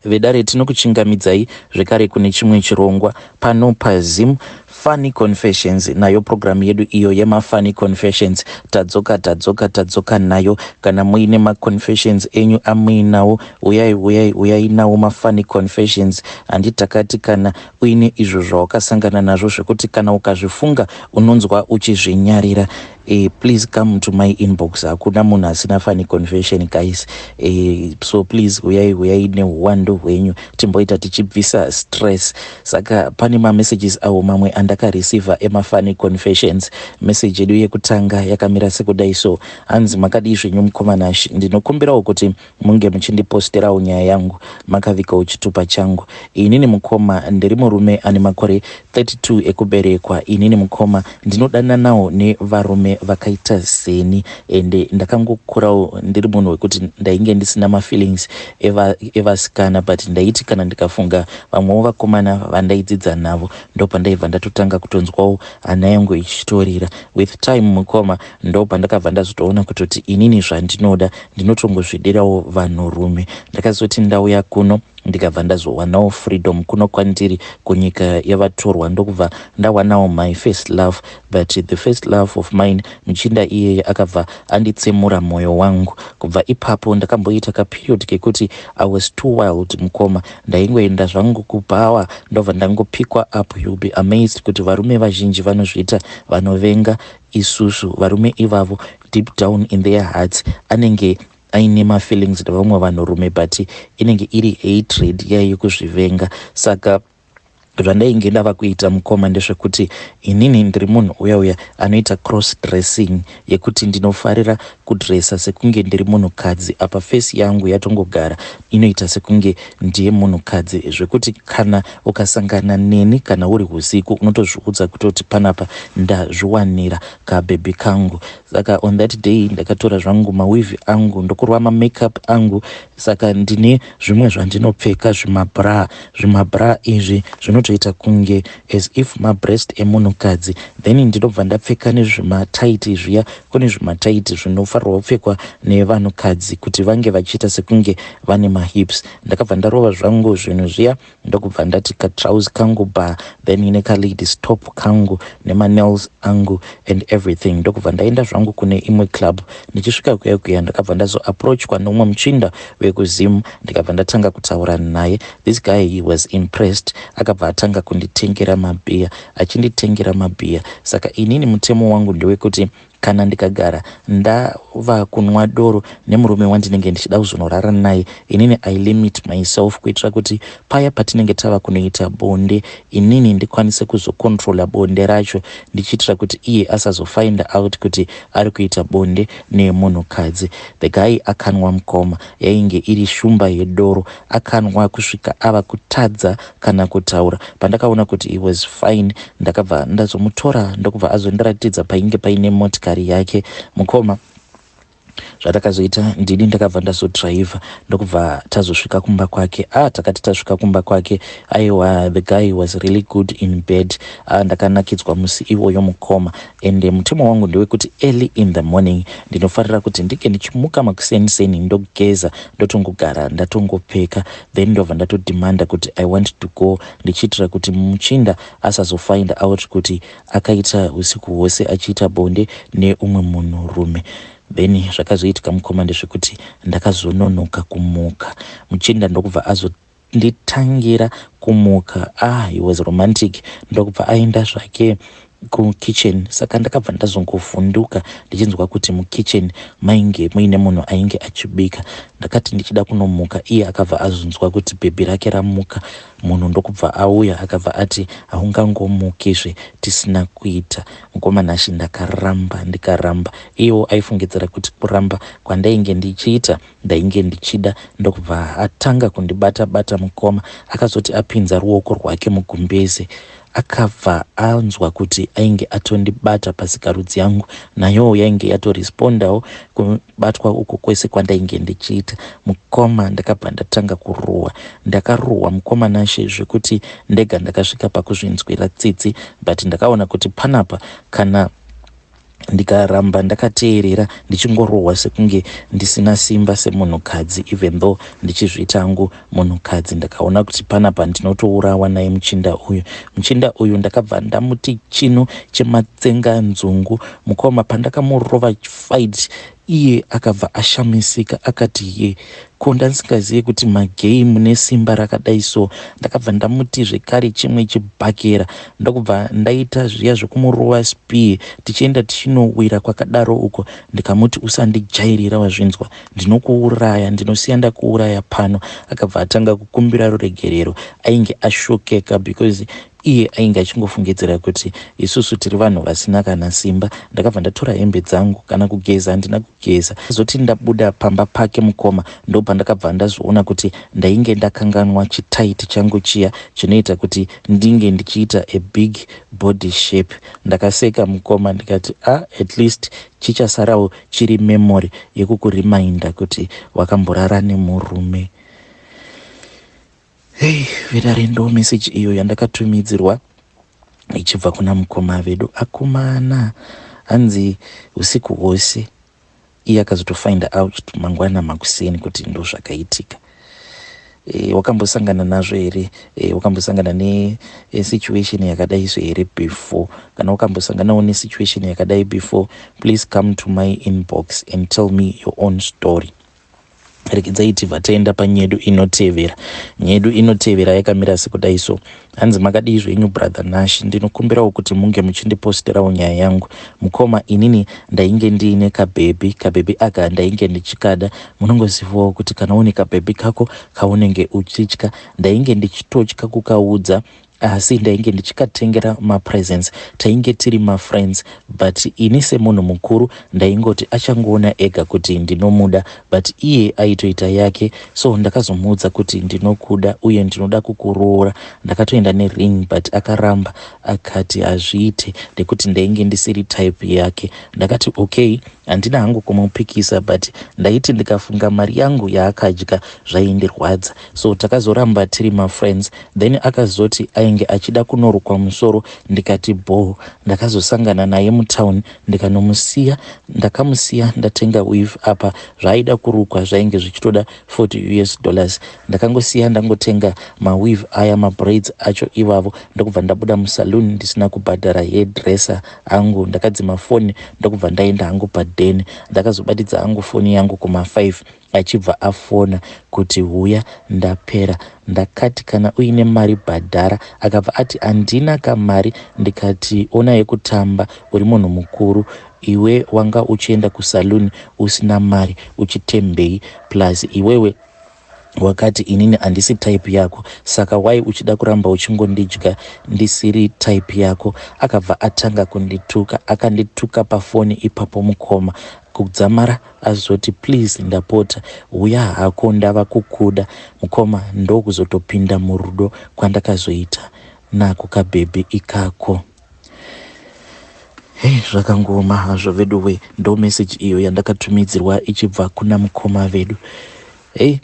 vedare tinokuchingamidzai zvekare kune chimwe chirongwa pano paZim Funny Confessions, nayo program yedu iyo yema Funny Confessions. Tadzoka nayo. Kana muine ma confessions enyu amuinawo, uyai nawo ma Funny Confessions. Andi takati kana uine izvo zvawakasangana nazvo zvekuti kana ukazvifunga unonzwa uchizvinyarira, please come to my inbox. Hakuna munhu asina funny confession guys. So please uyai neuwandu hwenyu timboita tichibvisa stress. Saka pane ma messages awo mamwe andakareceiva ema funny confessions. Message yedu yekutanga yakamira sekudai so: hanzi makadi zvenyu mukomana, ndinokumbirawo kuti munge muchindiposterawo nyaya yangu makavikawo chitupa changu. Inini mukoma ndiri murume ane makore 32 ekuberekwa. Inini mukoma ndinodana nawo nevarume vakaita seni, ende ndakangokurawo ndiri munhu wekuti ndainge ndisina mafeelings evasikana, but ndaiti kana ndikafunga vamwewo vakomana vandaidzidza navo ndopandaibva ndatotanga kutonzwawo hana yangu ichitorira. With time mukoma ndopandakabva ndazotoona kutoti inini zvandinoda ndinotongozvidirawo vanhurume. Ndakazoti ndauya kuno ndikabva ndazowanawo freedom kuno kwandiri kunyika yavatorwa, ndokubva ndawanawo my first love. But the first love of mine, Muchinda iyeye akabva anditsemura moyo wangu. Kubva ipapo ndakamboita kaperiod kekuti I was too wild mukoma, ndaingoenda zvangu kubhawa ndobva ndangopikwa up. You'll be amazed kuti varume vazhinji vanozviita vanovenga isusu. Varume ivavo deep down in their hearts anenge aine mafeelings nevamwe vanhurume, but inenge iri hatred yekuzvivenga. Saka zvandainge ndava kuita mukoma ndezvekuti inini ndiri munhu uya anoita cross dressing, yekuti ndinofarira kudresa sekunge ndiri munhukadzi. Apa face yangu yatongogara inoita sekunge ndiye munhukadzi, zvekuti kana ukasangana neni kana uri usiku unotozviudza kutoti panapa ndazviwanira kabebe kangu. Saka on that day ndakatora zvangu mawivi angu ndokurwa makeup angu. Saka ndine zvimwe zvandinopfeka, zvimabra izvi zvinotoita kunge as if mabreast emunhukadzi, then ndinobva ndapfeka nezvimataiti zviya. Kune zvimataiti zvinofanirwa kupfekwa nevanhukadzi kuti vange vachiita sekunge vane mahips. Ndakabva ndarova zvangu zvinhu zviya ndokubva ndati katrauzi kangu ba, then ine kaladies top kangu nemanails angu and everything. Ndokubva ndaenda zvangu kune imwe club. Ndichisvika kuya ndakabva ndazoapproachwa nomwe muchinda wekuZim. Ndikabva ndatanga kutaura naye. This guy, he was impressed. Akabva atanga kunditengera mabhiya, achinditengera mabhiya. Saka inini mutemo wangu ndewekuti kana ndikagara ndava kunwa doro nemurume wandinenge ndichida kuzonorara naye, inini I limit myself kuitira kuti paya patinenge tava kunoita bonde inini ndikwanise kuzokontrola bonde racho, ndichitira kuti iye asazofind out kuti ari kuita bonde nemunhukadzi. The guy akanwa mukoma, yainge iri shumba yedoro. Akanwa kusvika ava kutadza kana kutaura. Pandakaona kuti he was fine, ndakabva ndazomutora ndokubva azondiratidza painge paine motikari yake mukoma. Zvatakazoita ndini ndakabva ndazodriver ndokubva tazosvika kumba kwake. Takati tasvika kumba kwake, aiwa, the guy was really good in bed. Ndakanakidzwa musi iwoyo mukoma. Ende mutemo wangu ndewekuti early in the morning ndinofarira kuti ndike ndichimuka makuseni ndogeza ndotongogara ndatongopfeka, then ndobva ndatodimanda kuti I want to go, ndichitira kuti muchinda asazofind out kuti akaita usiku hwose achiita bonde neumwe munhurume. Then zvakazoitika mukoma ndezvekuti ndakazononoka kumuka. Muchinda ndokubva azonditangira kumuka. He was romantic. Ndokubva aenda zvake kukitchen. Saka ndakabva ndazongovhunduka ndichinzwa kuti mukitchen mainge muine munhu ainge achibika. Ndakati ndichida kunomuka, iye akabva azonzwa kuti bhebhi rake ramuka. Munhu ndokubva auya akabva ati haungangomukizve tisina kuita. Mukomanashi ndikaramba. Iwo aifungidzira kuti kuramba kwandainge ndichiita ndainge ndichida. Ndokubva atanga kundibata mukoma. Akazoti apinza ruoko rwake mugumbeze, akabva anzwa kuti ainge atondibata pasikarudzi yangu, nayo yainge yatorespondawo kubatwa uko kwese kwandainge ndichiita. Mukoma ndakabva ndatanga kuruwa. Ndakaruwa mukoma nashe zvekuti ndega ndakasvika pakuzvinzwira tsitsi, but ndakaona kuti panapa kana ndikaramba ndakateerera ndichingorohwa sekunge ndisina simba semunhukadzi, even though ndichizviita angu munhukadzi. Ndakaona kuti panapa ndinotourawa naye muchinda uyu ndakabva ndamuti chino chematsenga nzungu. Mukoma pandakamurova fight iye akabva ashamisika akati ye ko ndasingazive kuti magame nesimba rakadai so. Ndakabva ndamuti zvekare chimwe chibhakera ndokubva ndaita zviya zvekumurova spii tichienda tichinowira kwakadaro uko. Ndikamuti usandijairira wazvinzwa, ndinokuuraya, ndinosiya ndakuuraya pano. Akabva atanga kukumbira ruregerero. Ainge ashokeka because iye ainge achingofungidzira kuti isusu tiri vanhu vasina kana simba. Ndakabva ndatora hembe dzangu, kana kugeza handina kugeza. Zoti ndabuda pamba pake mukoma ndopa ndakabva ndazoona kuti ndainge ndakanganwa chitaiti changu chiya chinoita kuti ndinge ndichiita a big body shape. Ndakaseka mukoma ndikati at least chichasarawo chiri memory yekukurimainda kuti wakamborara nemurume. Hey, vedare ndo message iyo yandakatumidzirwa ichibva kuna mukoma vedu. Akomana hanzi usiku hwose iye akazotofind out mangwana makuseni kuti ndo zvakaitika. Wakambosangana nazvo here? Wakambosangana situation yakadai so here before? Kana wakambosanganawo nesituation yakadai before, please come to my inbox and tell me your own story. Rekidzai tibva taenda panyedu inotevera. Nyedu inotevera yakamira sekudai so. Hanzi makadii zvenyu brother Nash, ndinokumbirawo kuti munge muchindiposterawo nyaya yangu. Mukoma inini ndainge ndiine kabhebi aka ndainge ndichikada. Munongozivawo kuti kana une kabhebi kako kaunenge uchitya. Ndainge ndichitotya kukaudza, asi ndainge ndichikatengera mapresents. Tainge tiri mafriends, but ini semunhu mukuru ndaingoti achangoona ega kuti ndinomuda, but iye aitoita yake. So ndakazomuudza kuti ndinokuda uye ndinoda kukuroora. Ndakatoenda nering but akaramba akati hazviite nekuti ndainge ndisiri type yake. Ndakati okay, handina hangu kumupikisa, but ndaiti ndikafunga mari yangu yaakadya zvaindirwadza. So takazoramba tiri mafriends. Then akazoti ainge achida kunorukwa musoro. Ndikati bo. Ndakazosangana naye mutown ndikanomusiya. Ndakamusiya ndatenga weave apa zvaida kurukwa zvainge zvichitoda $40. Ndakangosiya ndangotenga maweave aya mabraids acho ivavo. Ndokubva ndabuda musaloon ndisina kubhadhara hairdresser angu. Ndakadzima foni ndokubva ndaenda hangu padeni. Ndakazobatidza hangu foni yangu kuma5 achibva afona kuti huya ndapera. Ndakati kana uine mari bhadhara. Akabva ati handina kamari. Ndikati ona yekutamba, uri munhu mukuru, iwe wanga uchienda kusaloon usina mari uchitembei, plus iwewe wakati inini handisi type yako, saka wai uchida kuramba uchingondidya ndisiri type yako. Akabva atanga kundituka, akandituka pafoni ipapo mukoma. Kudzamara azoti please ndapota huya hako ndava kukuda. Mukoma ndokuzotopinda murudo kwandakazoita nako kabhebi ikako. Hey, zvakangoma hazvo veduwe. Ndo message iyo yandakatumidzirwa ichibva kuna mukoma vedu. Hey,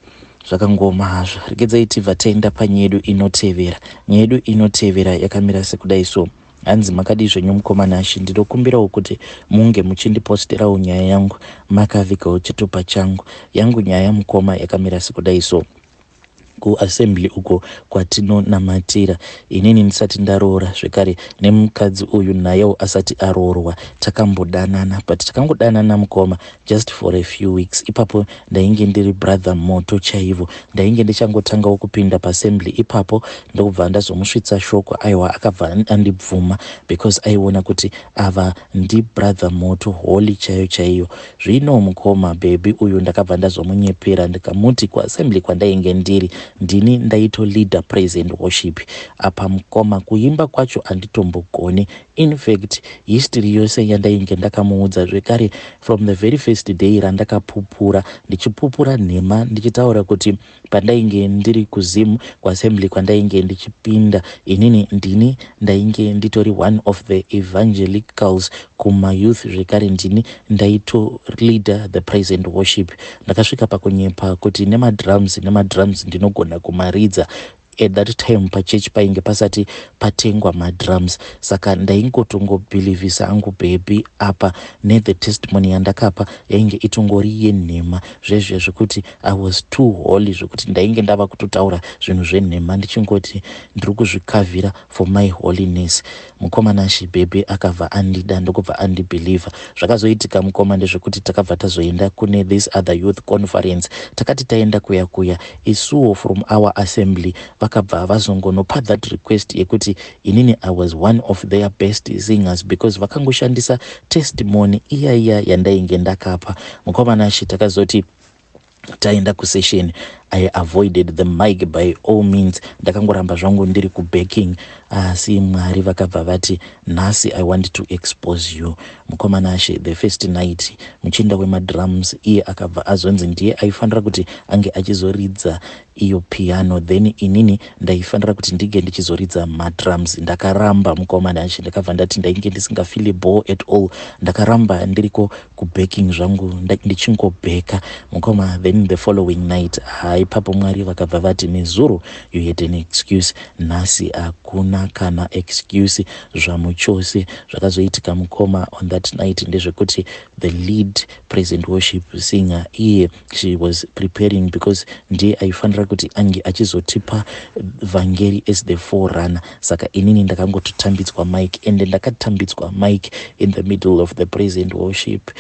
zvakangoma hazvo. Regedzai tibva taenda panyedu inotevera. Nyedu inotevera yakamira sekudai so. Hanzi makadii zvenyu mukoma Nash, ndinokumbirawo kuti munge muchindiposterawo nyaya yangu makavhikawo chitupa changu. Yangu nyaya mukoma yakamira sekudai so. Kuassembly uko kwatinonamatira. Inini ndisati ndaroora zvekare nemukadzi uyu nayewo asati aroorwa. Takambodanana, but takangodanana mukoma just for a few weeks. Ipapo ndainge ndiri brother moto chaivo. Ndainge ndichangotangawo kupinda paassembly ipapo ndokubva ndazomusvitsa shoko. Aiwa akabva andibvuma because aiona kuti ava ndi brother moto holy chaiyo. Zvino mukoma Bebe uyu ndakabva ndazomunyepera ndikamuti kuassembly kwandainge ndiri ndini ndaito leader praise and worship. Apa mukoma kuimba kwacho anditombogoni. In fact history yose yandainge ndakamuudza zvekare from the very first day randakapupura, ndichipupura nhema ndichitaura kuti pandainge ndiri kuzimu kuassembly kwandainge ndichipinda inini ndini ndainge nditori one of the evangelicals kuma youth. Zvekare ndini ndaito leader the praise and worship. Ndakasvika pakunyepa kuti nemadrums ndinogona kumaridza. at that time pachechi painge pasati patengwa madrums. Saka ndaingotongobhilivhisa angu Bebe apa the testimony yandakapa yainge itongori yenhema zvezve zvekuti I was too holy zvekuti ndainge ndava kutotaura zvinhu zvenhema ndichingoti ndiri kuzvikavhira for my holiness. Mukomana Bebe akabva andida ndokubva andibhilivha. Zvakazoitika mukoma ndezvekuti takabva tazoenda kune this other youth conference. Takati taenda kuya isuwo from our assembly vakabva vazongonopa that request yekuti inini I was one of their best singers because vakangoshandisa testimony iya yandainge ndakapa. Mukomana takazoti taenda kusession, I avoided the mic by all means. Ndakangoramba zvangu ndiri kubacking. Asi Mwari vakabva vati nhasi I want to expose you. Mukomana the first night muchinda wemadrums iye akabva azonzi ndiye aifanira kuti ange achizoridza iyo piano, then inini ndaifanira kuti ndige ndichizoridza madrums. Ndakaramba mukomana ndakabva ndati ndainge ndisingafili ball at all. Ndakaramba ndiriko kubacking zvangu ndichingobheka mukoma. Then the following night ipapo Mwari vakabva vati nezuro you had an excuse. Nhasi akuna kana excuse zvamuchose. Zvakazoitika mukoma on that night ndezvekuti the lead present worship singer iye she was preparing because ndiye aifanira kuti ange achizotipa vhangeri as the forerunner. Saka inini ndakangototambidzwa mic and ndakatambidzwa mic in the middle of the present worship.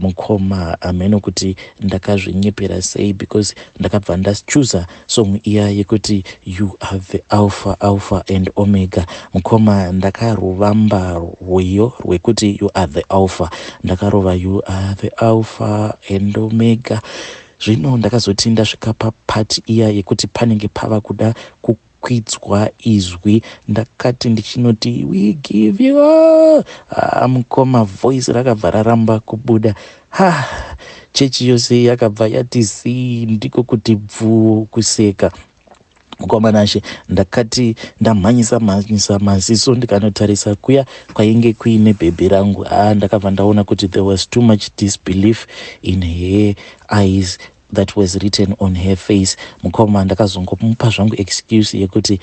Mukoma ameno kuti ndakazvinyepera sei because ndakabva ndachuza song iya yekuti you are the alpha and omega. Mukoma ndakaruvamba rweyo rwekuti you are the alpha, ndakarova you are the alpha and omega. Zvino ndakazoti ndasvika papati iya yekuti panenge pava kuda kwidzwa izwi ndakati ndichinoti we give you all. Mukoma voice rakabva raramba kubuda. Chechi yose yakabva yati zi ndiko kuti bvu kuseka. Mukoma ndakati ndamhanyisa maziso ndikanotarisa kuya kwainge kuine Bebe rangu. Ndakabva ndaona kuti there was too much disbelief in her eyes that was written on her face. Mukoma ndakazongomupa zvangu excuse yekuti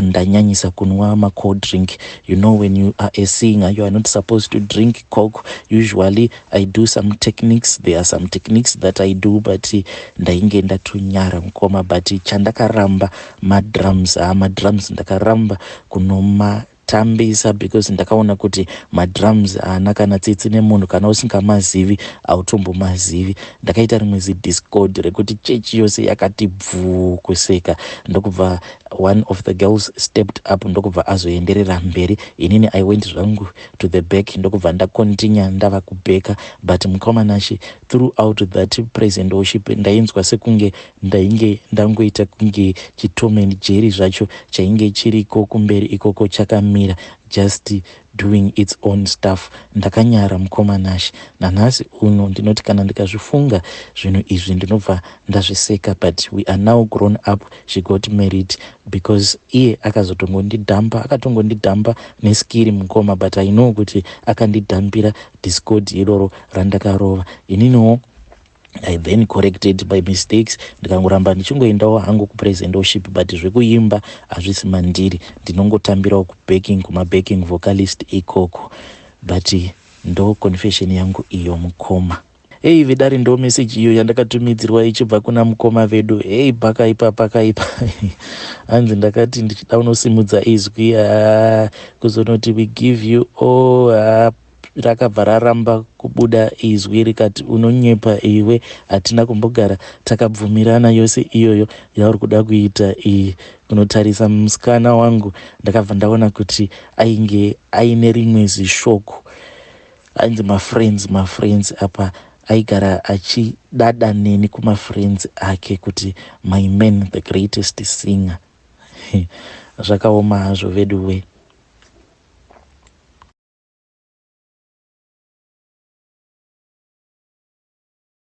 ndanyanyisa kunwa ma-cold drink. You know when you are a singer you are not supposed to drink coke. Usually I do some techniques, there are some techniques that I do, but ndainge ndatonyara mukoma. But chandakaramba madrums ndakaramba kunoma tambisa because ndakaona kuti madrums kana tsitsi nemunhu kana usingamazivi autombomazivi. Ndakaita rimwe zidiscord rekuti chechi yose yakati bvu kuseka. Ndokubva one of the girls stepped up ndokubva azoenderera mberi. Inini I went zvangu to the back ndokubva ndakontinya ndava kubheka. But mukoma throughout that present worship ndainzwa sekunge ndainge ndangoita kunge chitom and jerry zvacho chainge chiriko kumberi ikoko chakamira just doing its own stuff. Ndakanyara mukoma nanhasi uno ndinoti kana ndikazvifunga zvinhu izvi ndinobva ndazviseka. But we are now grown up. She got married because iye akatongondidhamba neskiri mukoma. But I know kuti akandidhambira discord iroro randakarova. Ininiwo I then corrected by mistakes. Ndikangoramba ndichingoendawo hangu kupresent worship, but zvekuimba hazvisi mandiri. Ndinongotambirawo kubacking kuma-backing vocalist ikoko. But ndo confession yangu iyo mukoma. Hey vidari ndo message iyo yandakatumidzirwa ichibva kuna mukoma vedu. Hey pakaipa hanzi ndakati ndichida unosimudza izwi kuzonoti we give you all. Rakabva raramba kubuda izwi rikati unonyepa iwe, hatina kumbogara takabvumirana yose iyoyo yauri kuda kuita iyi. Kunotarisa musikana wangu ndakabva ndaona kuti ainge aine rimwe zishoko. Ainzi mafriends apa aigara achidada neni kumafriends ake kuti my man the greatest singer. Zvakaoma hazvo veduwe.